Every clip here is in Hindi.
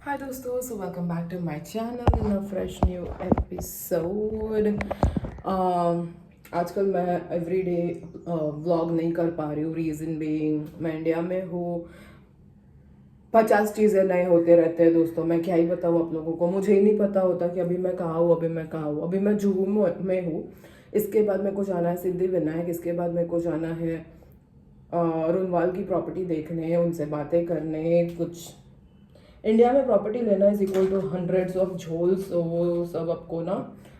Hi दोस्तों, so welcome back to my channel in a fresh new episode. आजकल मैं एवरीडे व्लॉग नहीं कर पा रही हूँ. रीज़न बीइंग मैं इंडिया में हूँ. 50 चीज़ें नए होते रहते हैं दोस्तों. मैं क्या ही बताऊँ आप लोगों को. मुझे ही नहीं पता होता कि अभी मैं कहाँ हूँ, अभी मैं कहाँ हूँ. अभी मैं जुहू में हूँ. इसके बाद मेरे को जाना है सिद्धि विनायक. इसके बाद मेरे को जाना है रुनवाल की प्रॉपर्टी देखने, उनसे बातें करने. कुछ इंडिया में प्रॉपर्टी लेना is equal to hundreds of झोल्स. वो सब आपको ना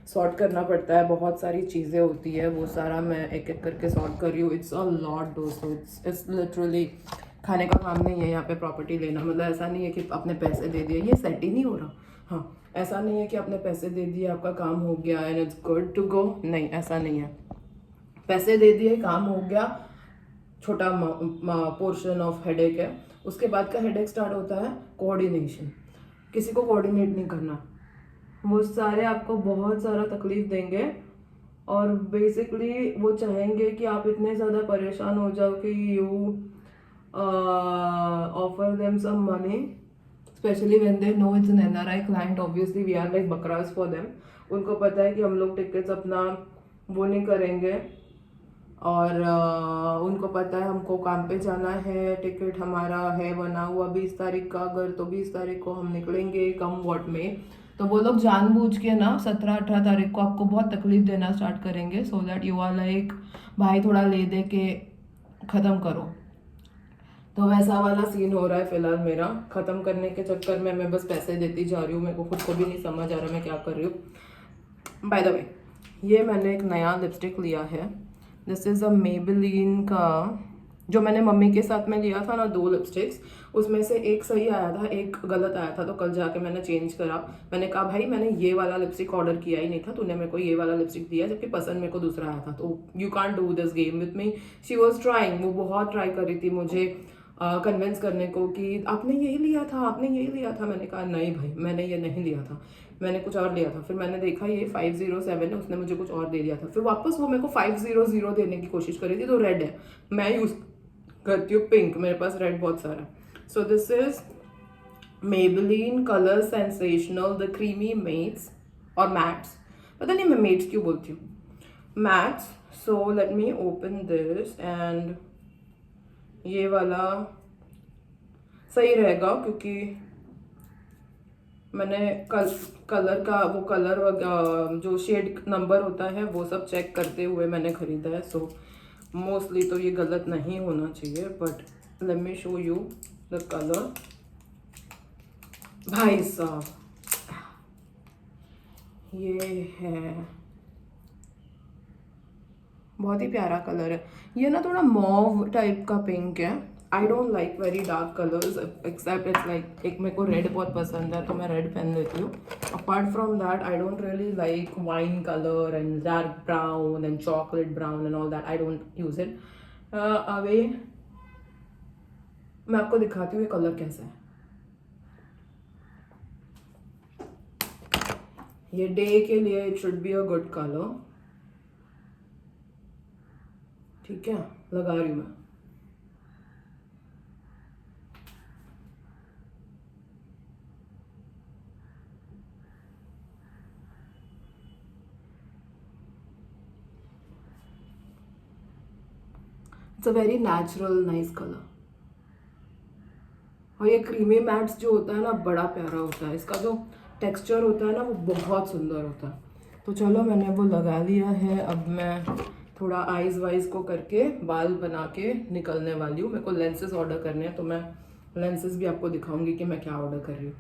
सॉर्ट करना पड़ता है. बहुत सारी चीज़ें होती है, वो सारा मैं एक एक करके सॉर्ट कर रही हूँ. इट्स अ लॉट दोस्तों. इट्स लिटरली खाने का काम नहीं है यहाँ पे प्रॉपर्टी लेना. मतलब ऐसा नहीं है कि आपने पैसे दे दिए, ये सेट ही नहीं हो रहा. हाँ, ऐसा नहीं है कि आपने पैसे दे दिए, आपका काम हो गया and it's good to go. नहीं, ऐसा नहीं है. पैसे दे दिए, काम हो गया, छोटा पोर्शन ऑफ हेडेक है. उसके बाद का हेडेक स्टार्ट होता है कोऑर्डिनेशन. किसी को कोऑर्डिनेट नहीं करना. वो सारे आपको बहुत सारा तकलीफ देंगे और बेसिकली वो चाहेंगे कि आप इतने ज़्यादा परेशान हो जाओ कि you offer them some money, specially when they know it's an NRI client. Obviously we are like बकरास फॉर देम. उनको पता है कि हम लोग टिकट्स अपना वो नहीं करेंगे और उनको पता है हमको काम पे जाना है. टिकट हमारा है बना हुआ 20 तारीख का. अगर तो 20 तारीख को हम निकलेंगे कम वॉट में. तो वो लोग जानबूझ के ना 17-18 तारीख को आपको बहुत तकलीफ देना स्टार्ट करेंगे. So that you are like भाई थोड़ा ले दे के ख़त्म करो. तो वैसा वाला सीन हो रहा है फिलहाल मेरा. ख़त्म करने के चक्कर में मैं बस पैसे देती जा रही हूँ. मेरे को खुद को भी नहीं समझ आ रहा मैं क्या कर रही हूँ. बाय द वे, ये मैंने एक नया लिपस्टिक लिया है. दिस इज़ अ मेबेलिन का, जो मैंने मम्मी के साथ में लिया था ना 2 लिपस्टिक्स, उसमें से एक सही आया था, एक गलत आया था. तो कल जाके मैंने चेंज करा. मैंने कहा भाई मैंने ये वाला लिपस्टिक ऑर्डर किया ही नहीं था, तूने मेरे को ये वाला लिपस्टिक दिया जबकि पसंद मेरे को दूसरा आया था. तो you can't do this game with me. She was trying, वो बहुत ट्राई कर रही थी मुझे कन्विंस करने को कि आपने यही लिया था, आपने यही लिया था. मैंने कहा नहीं भाई, मैंने ये नहीं लिया था, मैंने कुछ और लिया था. फिर मैंने देखा ये 507 है, उसने मुझे कुछ और दे दिया था. फिर वापस वो मेरे को 500 देने की कोशिश करी थी. तो रेड है, मैं यूज़ करती हूँ पिंक, मेरे पास रेड बहुत सारा. So this is Maybelline colour sensational the creamy mattes और मैट्स. पता नहीं मैं मेट्स क्यों बोलती हूँ, mattes. So let me open this and ये वाला सही रहेगा क्योंकि मैंने कलर का वो कलर जो शेड नंबर होता है वो सब चेक करते हुए मैंने खरीदा है. सो मोस्टली तो ये गलत नहीं होना चाहिए. But let me show you the colour. भाई साहब ये है, बहुत ही प्यारा कलर है. ये ना थोड़ा मॉव टाइप का पिंक है. I don't like very dark colours except it's like, एक मेरे को रेड बहुत पसंद है तो मैं रेड पहन लेती हूँ. Apart from that I don't really like wine colour and dark brown and chocolate brown and all that. I don't use it. Away मैं आपको दिखाती हूँ ये कलर कैसा है. ये डे के लिए it should be a good colour. ठीक है, लगा रही हूँ मैं. It's a very natural nice colour. और ये क्रीमी मैट्स जो होता है ना बड़ा प्यारा होता है. इसका जो टेक्सचर होता है ना वो बहुत सुंदर होता है. तो चलो मैंने वो लगा लिया है. अब मैं थोड़ा आइज़ वाइज को करके बाल बना के निकलने वाली हूँ. मेरे को लेंसेज ऑर्डर करने हैं तो मैं लेंसेज भी आपको दिखाऊंगी कि मैं क्या ऑर्डर कर रही हूँ.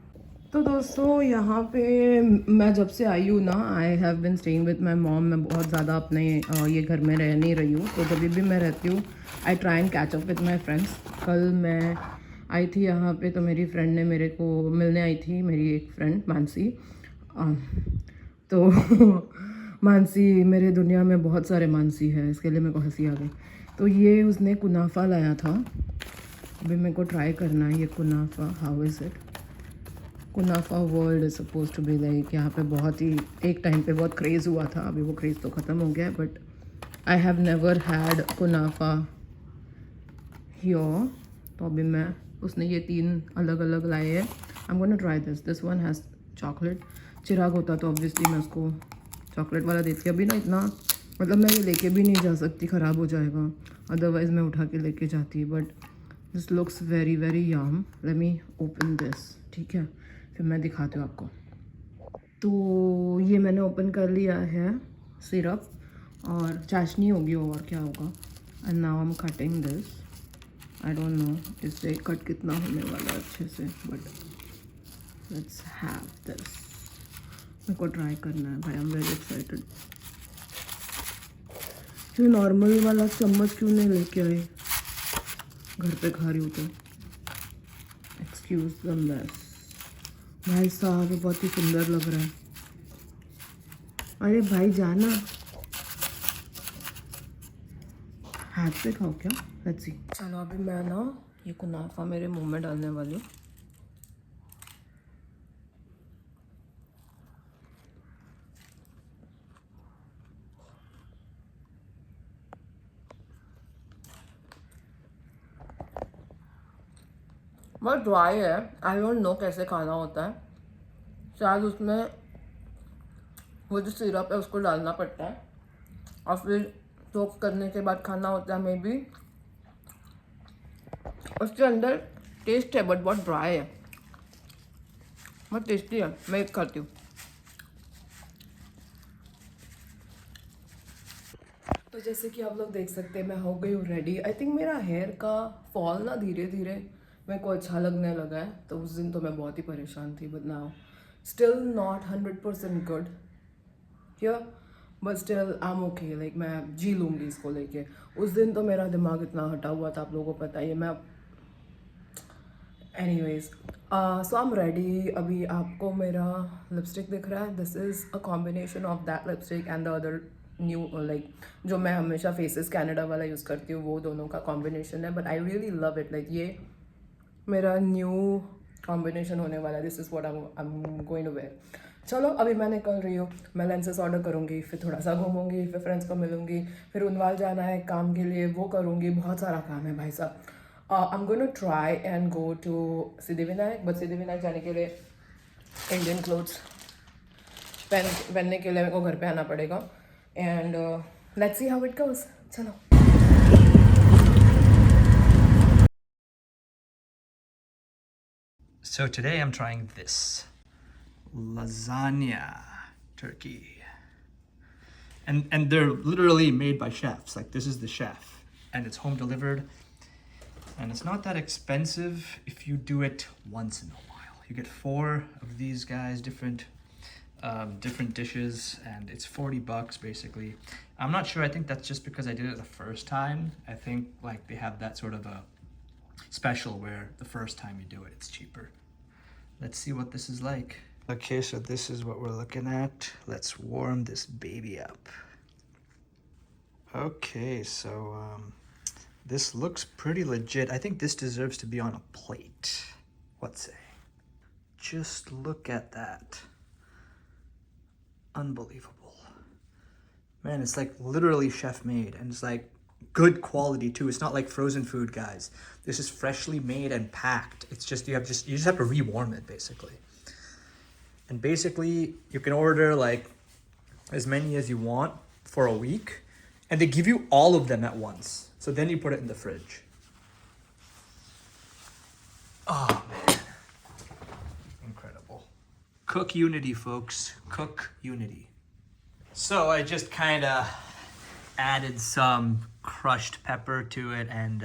तो दोस्तों यहाँ पे मैं जब से आई हूँ ना, I have been staying with my mom. मैं बहुत ज़्यादा अपने ये घर में रह नहीं रही हूँ. तो जब भी मैं रहती हूँ I try and catch up with my friends. कल मैं आई थी यहाँ पे तो मेरी फ्रेंड ने मेरे को मिलने आई थी, मेरी एक फ्रेंड मानसी. तो मानसी, मेरे दुनिया में बहुत सारे मानसी है, इसके लिए मेरे को हंसी आ गई. तो ये उसने कुनाफा लाया था. अभी मेरे को ट्राई करना है ये kunafa. How is it? Kunafa world is suppose to be like, यहाँ पे बहुत ही एक टाइम पे बहुत क्रेज़ हुआ था. अभी वो क्रेज़ तो ख़त्म हो गया है. But I have never had kunafa here. तो अभी मैं, उसने ये 3 अलग अलग लाए हैं I'm gonna try this. This one has chocolate. चिराग होता तो ऑब्वियसली मैं उसको चॉकलेट वाला देती। अभी ना इतना मतलब मैं ये लेके भी नहीं जा सकती, ख़राब हो जाएगा, अदरवाइज़ मैं उठा के लेके जाती। But this looks very very Yama. Late me open this, ठीक है, फिर मैं दिखाती हूँ आपको। तो ये मैंने ओपन कर लिया है सिरप, और चाशनी होगी और क्या होगा। And now I am cutting this. I don't know इससे कट कितना होने वाला है अच्छे से, बट लेट्स हैव दिस। मेरे को ट्राई करना है भाई, आई एम वेरी एक्साइटेड। ये नॉर्मल वाला चम्मच क्यों नहीं लेके आई, घर पे खा रही हूँ तो। Excuse the mess. भाई साहब ये बहुत ही सुंदर लग रहा है। अरे भाई जाना, हाथ से खाओ क्या। Let's see. चलो अभी मैं ना ये कुनाफा मेरे मुंह में डालने वाली हूँ। बहुत ड्राई है, आई डोंट नो कैसे खाना होता है। शायद उसमें वो जो सिरप है उसको डालना पड़ता है और फिर सोक करने के बाद खाना होता है। मे बी उसके अंदर टेस्ट है बट बहुत ड्राई है। बहुत टेस्टी है, मैं एक खाती हूँ। तो जैसे कि आप लोग देख सकते हैं मैं हो गई हूँ रेडी। आई थिंक मेरा हेयर का फॉल ना धीरे धीरे मेरे को अच्छा लगने लगा है। तो उस दिन तो मैं बहुत ही परेशान थी, but now still not 100% good here, but still I am okay. Like मैं जी लूँगी इसको लेके। उस दिन तो मेरा दिमाग इतना हटा हुआ था, आप लोगों को पता ही है। मैं anyways so I am ready. अभी आपको मेरा लिपस्टिक दिख रहा है। This is a combination of that lipstick and the other new, like जो मैं हमेशा फेसेस कैनेडा वाला यूज़ करती हूँ, वो दोनों का कॉम्बिनेशन है। But I really love it. Like ये मेरा न्यू कॉम्बिनेशन होने वाला है। This is what I am going to wear. चलो अभी मैं निकल रही हूँ। मैं लेंसेज ऑर्डर करूँगी, फिर थोड़ा सा घूमूंगी, फिर फ्रेंड्स को मिलूंगी, फिर उनवाल जाना है काम के लिए, वो करूँगी। बहुत सारा काम है भाई साहब। I am going to try and go to Siddhivinayak, but Siddhivinayak जाने के लिए इंडियन क्लोथ्स पहनने के लिए मेरे को घर पे आना पड़ेगा। And let's see how it goes. चलो। So today I'm trying this lasagna turkey. And they're literally made by chefs. Like this is the chef and it's home delivered. And it's not that expensive if you do it once in a while. You get 4 of these guys, different dishes, and it's $40 basically. I'm not sure. I think that's just because I did it the first time. I think like they have that sort of a special where the first time you do it, it's cheaper. Let's see what this is like. Okay, so this is what we're looking at. Let's warm this baby up. Okay, so this looks pretty legit. I think this deserves to be on a plate. What say? Just look at that. Unbelievable. Man, it's like literally chef made, and it's like good quality too. It's not like frozen food, guys. This is freshly made and packed. It's just you just have to rewarm it basically. And basically you can order like as many as you want for a week, and they give you all of them at once. So then you put it in the fridge. Oh man. Incredible. Cook unity, folks. Cook unity. So I just kind of added some crushed pepper to it and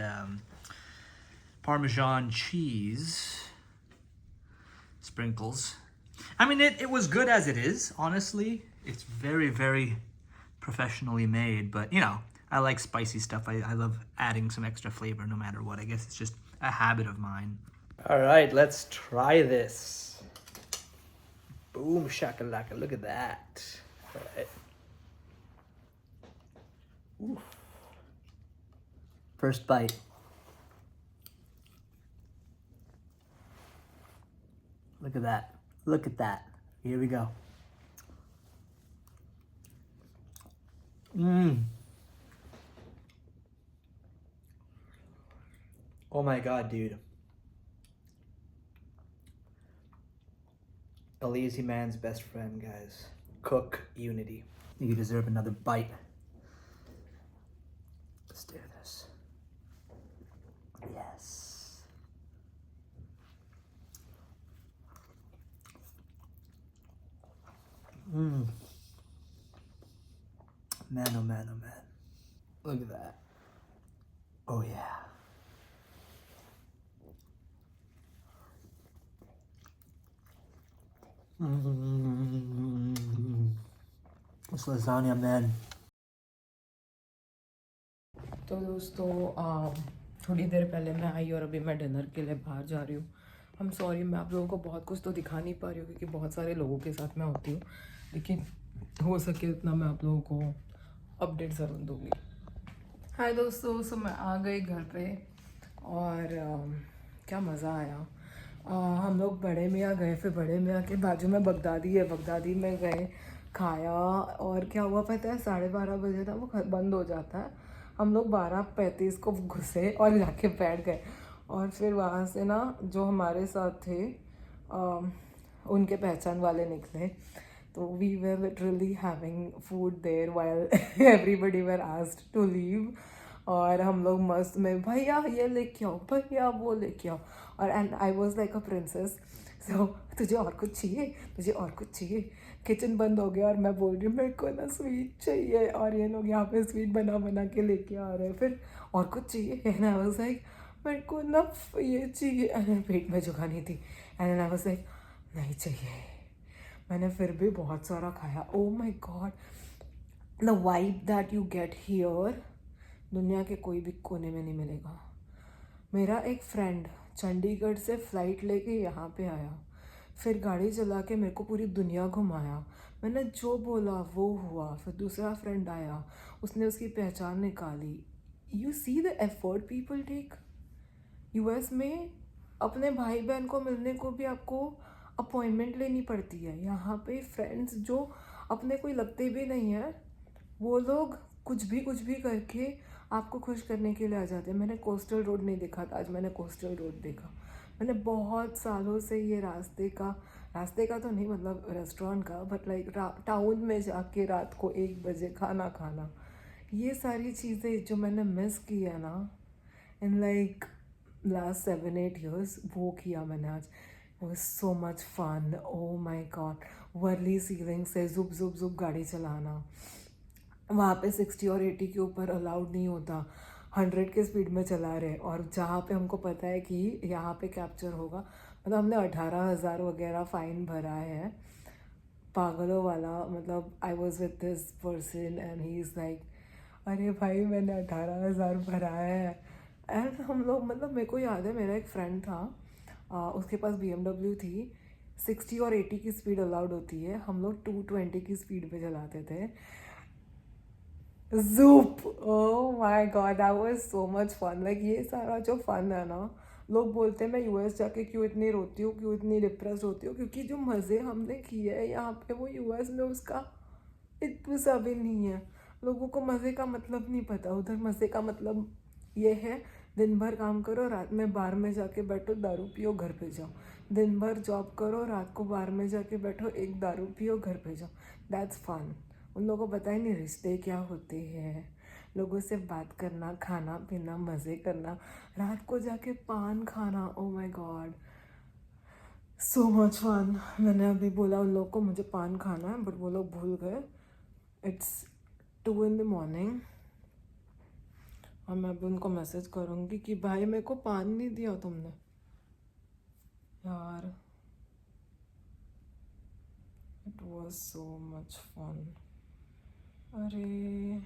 Parmesan cheese sprinkles. I mean, it was good as it is, honestly. It's very, very professionally made, but you know, I like spicy stuff. I love adding some extra flavor no matter what. I guess it's just a habit of mine. All right, let's try this. Boom shakalaka, look at that. All right. Ooh. First bite. Look at that. Look at that. Here we go. Oh my god, dude. A lazy man's best friend, guys. Cook unity. You deserve another bite. Let's do this. Yes. Mmm. Man, oh man, oh man. Look at that. Oh yeah. This lasagna, man. तो दोस्तों थोड़ी देर पहले मैं आई और अभी मैं डिनर के लिए बाहर जा रही हूँ। हम सॉरी, मैं आप लोगों को बहुत कुछ तो दिखा नहीं पा रही हूँ क्योंकि बहुत सारे लोगों के साथ मैं होती हूँ, लेकिन हो सके उतना मैं आप लोगों को अपडेट ज़रूर दूँगी। हाय दोस्तों, सो मैं आ गई घर पे और क्या मज़ा आया। हम लोग बड़े मियाँ गए, फिर बड़े मियाँ के बाजू में बगदादी है, बगदादी में गए, खाया। और क्या हुआ पता है, 12:30 बजे था वो बंद हो जाता है। हम लोग 12:35 को घुसे और जाके बैठ गए। और फिर वहाँ से ना जो हमारे साथ थे उनके पहचान वाले निकले, तो we were literally having food there while everybody were asked to leave. और हम लोग मस्त में भैया ये लेके आओ, भैया वो लेके आओ। और and I was like a princess. So तुझे और कुछ चाहिए, तुझे और कुछ चाहिए। किचन बंद हो गया और मैं बोल रही हूँ मेरे को ना स्वीट चाहिए, और ये लोग यहाँ पे स्वीट बना बना के लेके आ रहे हैं। फिर और कुछ चाहिए, एंड आई वाज लाइक मेरे को ना ये चाहिए, एंड पेट में जगह नहीं थी, एंड आई वाज लाइक नहीं चाहिए। मैंने फिर भी बहुत सारा खाया। Oh my god, the vibe that you get here दुनिया के कोई भी कोने में नहीं मिलेगा। मेरा एक फ्रेंड चंडीगढ़ से फ़्लाइट लेके यहाँ पे आया, फिर गाड़ी चला के मेरे को पूरी दुनिया घुमाया। मैंने जो बोला वो हुआ। फिर दूसरा फ्रेंड आया, उसने उसकी पहचान निकाली। You see the effort people take. US में अपने भाई बहन को मिलने को भी आपको अपॉइंटमेंट लेनी पड़ती है। यहाँ पे फ्रेंड्स जो अपने कोई लगते भी नहीं है, वो लोग कुछ भी करके आपको खुश करने के लिए आ जाते हैं। मैंने कोस्टल रोड नहीं देखा था, आज मैंने कोस्टल रोड देखा। मैंने बहुत सालों से ये रास्ते का तो नहीं, मतलब रेस्टोरेंट का, बट लाइक टाउन में जाके रात को 1 बजे खाना खाना, ये सारी चीज़ें जो मैंने मिस की है ना इन लाइक लास्ट 7-8 years, वो किया मैंने आज। वो सो much fun, O my God. Worli ceiling से जुप जुप जुप गाड़ी चलाना। वहाँ पे 60 और 80 के ऊपर अलाउड नहीं होता, 100 के स्पीड में चला रहे। और जहाँ पे हमको पता है कि यहाँ पे कैप्चर होगा, मतलब हमने 18,000 वगैरह फ़ाइन भरा है, पागलों वाला। मतलब I was with this person and he is like अरे भाई मैंने 18,000 भरा है। एंड हम लोग, मतलब मेरे को याद है मेरा एक फ्रेंड था, उसके पास BMW थी। 60 और 80 की स्पीड अलाउड होती है, हम लोग 220 की स्पीड पे चलाते थे। Zoop! Oh my god, that was so much fun. Like ये सारा जो फन है ना, लोग बोलते हैं मैं यूएस जाके क्यों इतनी रोती हूँ, क्यों इतनी डिप्रेस होती हूँ, क्योंकि जो मज़े हमने किए हैं यहाँ पे वो यूएस में उसका इतना भी नहीं है। लोगों को मज़े का मतलब नहीं पता। उधर मज़े का मतलब ये है, दिन भर काम करो, रात में बार में जाके बैठो, दारू पियो, घर पे जाओ। दिन भर जॉब करो, रात को बार में जाके बैठो, एक दारू पियो, घर पे जाओ। That's fun. उन लोगों को पता ही नहीं रिश्ते क्या होते हैं, लोगों से बात करना, खाना पीना, मज़े करना, रात को जाके पान खाना। Oh my god, so much fun. मैंने अभी बोला उन लोग को मुझे पान खाना है, बट वो लोग भूल गए। इट्स 2 in the morning और मैं अभी उनको मैसेज करूँगी कि भाई मेरे को पान नहीं दिया तुमने यार। It was so much fun. अरे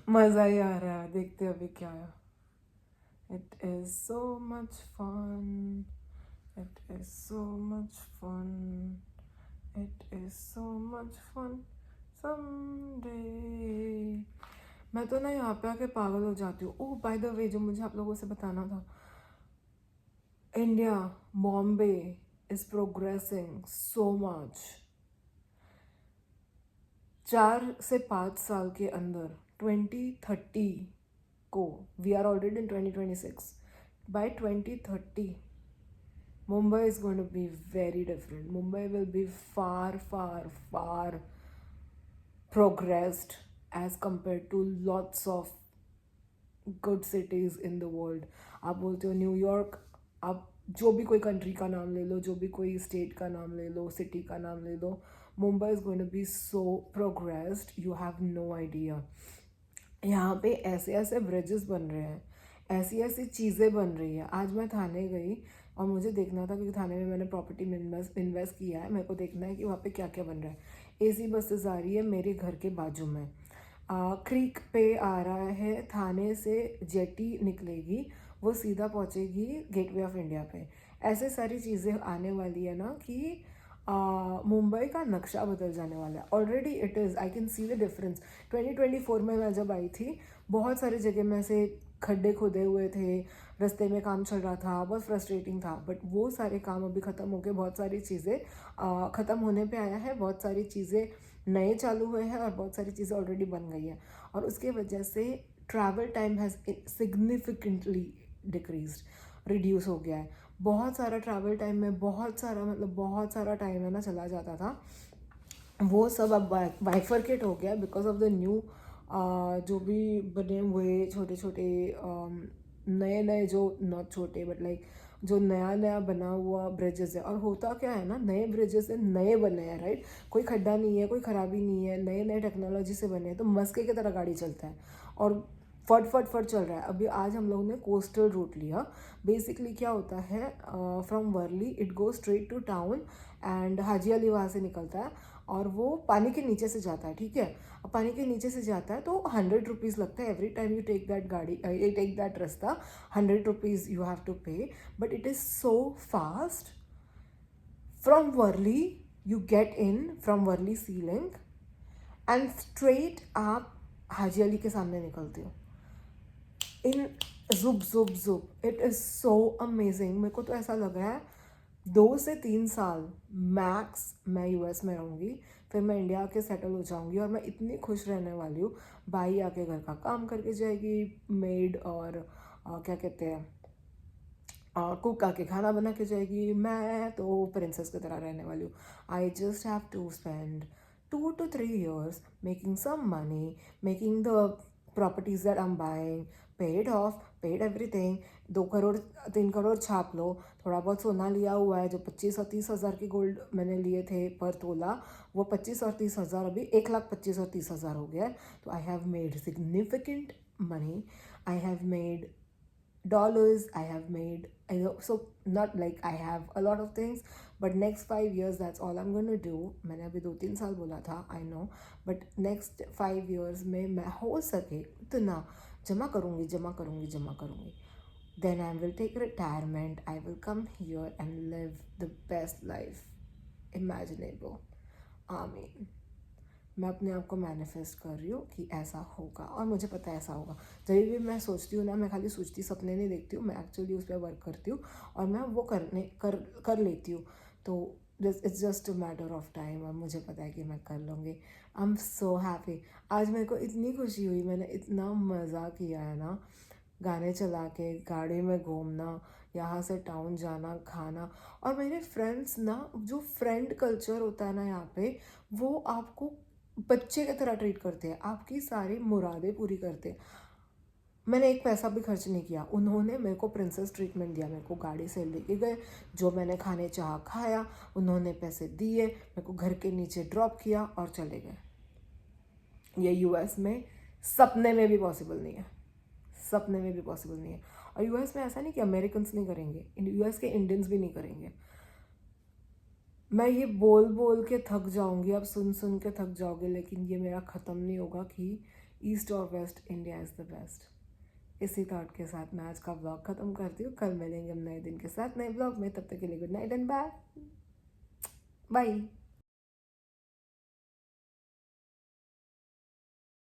मज़ा ही आ रहा है, देखते अभी क्या है। It is so much fun, it is so much fun, it is so much fun someday. मैं तो ना यहाँ पे आके पागल हो जाती हूँ। ओह बाय द वे, जो मुझे आप लोगों से बताना था, India, Bombay is progressing so much. 4 से 5 साल के अंदर 2030 को, we are already in 2026, by 2030 Mumbai is going to be very different. Mumbai will be far, far, far progressed as compared to lots of good cities in the world. आप बोलते हो न्यूयॉर्क, आप जो भी कोई कंट्री का नाम ले लो, जो भी कोई स्टेट का नाम ले लो, सिटी का नाम ले लो, Mumbai is going to be so progressed, you have no idea. यहाँ पे ऐसे ऐसे ब्रिजेस बन रहे हैं, ऐसी ऐसी चीज़ें बन रही है. आज मैं थाने गई और मुझे देखना था, क्योंकि थाने में मैंने प्रॉपर्टी में इन्वेस्ट किया है, मेरे को देखना है कि वहाँ पे क्या क्या बन रहा है. एसी बसेस आ रही है मेरे घर के बाजू में. क्रीक पे आ रहा है, थाने से जेटी निकलेगी, वो सीधा पहुंचेगी गेटवे ऑफ इंडिया पे. ऐसे सारी चीज़ें आने वाली है ना कि मुंबई का नक्शा बदल जाने वाला है. Already it is, I can see the difference. 2024 में मैं जब आई थी, बहुत सारी जगह में से खड्डे खुदे हुए थे, रास्ते में काम चल रहा था, बहुत फ्रस्ट्रेटिंग था. बट वो सारे काम अभी ख़त्म हो गए, बहुत सारी चीज़ें ख़त्म होने पे आया है, बहुत सारी चीज़ें नए चालू हुए हैं और बहुत सारी चीज़ें ऑलरेडी बन गई हैं. और उसके वजह से travel time has significantly decreased, reduce हो गया है. बहुत सारा ट्रैवल टाइम में बहुत सारा टाइम है ना चला जाता था, वो सब अब बाइफर्केट हो गया बिकॉज ऑफ द न्यू जो भी बने हुए छोटे छोटे नए नए, जो नॉट छोटे बट लाइक जो नया नया बना हुआ ब्रिजेस है. और होता क्या है ना, नए ब्रिजेस है, नए बने हैं, राइट. कोई खड्डा नहीं है, कोई ख़राबी नहीं है, नए नए टेक्नोलॉजी से बने हैं, तो मस्के की तरह गाड़ी चलता है और फट फट फट चल रहा है. अभी आज हम लोगों ने कोस्टल रूट लिया. बेसिकली क्या होता है, from Worli it go straight to town and Haji Ali वहाँ से निकलता है और वो पानी के नीचे से जाता है. ठीक है, अब पानी के नीचे से जाता है तो 100 रुपीज़ लगता है every time you take that गाड़ी, यू टेक दैट रास्ता. 100 rupees you have to pay, but it is so fast. From Worli you get in, from Worli sea link and straight आप हाजी अली के सामने निकलते हो इन जुब जुब जुब. It is so amazing. मेरे को तो ऐसा लग रहा है 2 से 3 साल मैक्स मैं यूएस में रहूँगी, फिर मैं इंडिया आके सेटल हो जाऊँगी और मैं इतनी खुश रहने वाली हूँ. भाई आके घर का काम करके जाएगी, मेड और क्या कहते हैं कुक आके खाना बना के जाएगी. मैं तो प्रिंसेस की तरह रहने वाली हूँ. I just have to spend 2 to 3 years making some money, making the properties that I'm buying, paid off, paid everything. 2 crore 3 crore छाप लो, थोड़ा बहुत सोना लिया हुआ है, जो 25 और 30 हज़ार की गोल्ड मैंने लिए थे पर तोला, वो 25 और 30 हज़ार अभी 1,25,000 और 30 हज़ार हो गया है. तो I have made significant money. I have made dollars. I have made, so not like I have a lot of things, but next 5 years that's all I'm going to do. मैंने अभी 2-3 साल बोला था, I know, but next 5 years में मैं हो सके इतना जमा करूँगी. Then I will take retirement. I will come here and live the best life imaginable. Amen. मैं अपने आप को मैनिफेस्ट कर रही हूँ कि ऐसा होगा और मुझे पता है ऐसा होगा. जब भी मैं सोचती हूँ ना, मैं खाली सोचती सपने नहीं देखती हूँ, मैं एक्चुअली उस पर वर्क करती हूँ और मैं वो कर लेती हूँ. तो it's just a matter of time और मुझे पता है कि मैं कर लूँगी. I am so happy. आज मेरे को इतनी खुशी हुई, मैंने इतना मज़ा किया है ना, गाने चला के गाड़ी में घूमना, यहाँ से टाउन जाना, खाना. और मेरे फ्रेंड्स ना, जो फ्रेंड कल्चर होता है ना यहाँ पे, वो आपको बच्चे की तरह ट्रीट करते हैं, आपकी सारी मुरादें पूरी करते हैं. मैंने एक पैसा भी खर्च नहीं किया. उन्होंने मेरे को प्रिंसेस ट्रीटमेंट दिया, मेरे को गाड़ी से लेके गए, जो मैंने खाने चाहा खाया, उन्होंने पैसे दिए, मेरे को घर के नीचे ड्रॉप किया और चले गए. ये यूएस में सपने में भी पॉसिबल नहीं है, सपने में भी पॉसिबल नहीं है. और यूएस में ऐसा नहीं कि अमेरिकन्स नहीं करेंगे, यूएस के इंडियंस भी नहीं करेंगे. मैं ये बोल बोल के थक जाऊंगी, अब सुन सुन के थक जाओगे, लेकिन ये मेरा ख़त्म नहीं होगा कि ईस्ट और waste India is the best. इसी थॉट के साथ मैं आज का ब्लॉग ख़त्म करती हूँ. कल मिलेंगे हम नए दिन के साथ नए ब्लॉग में. तब तक के लिए गुड नाइट एंड बाय.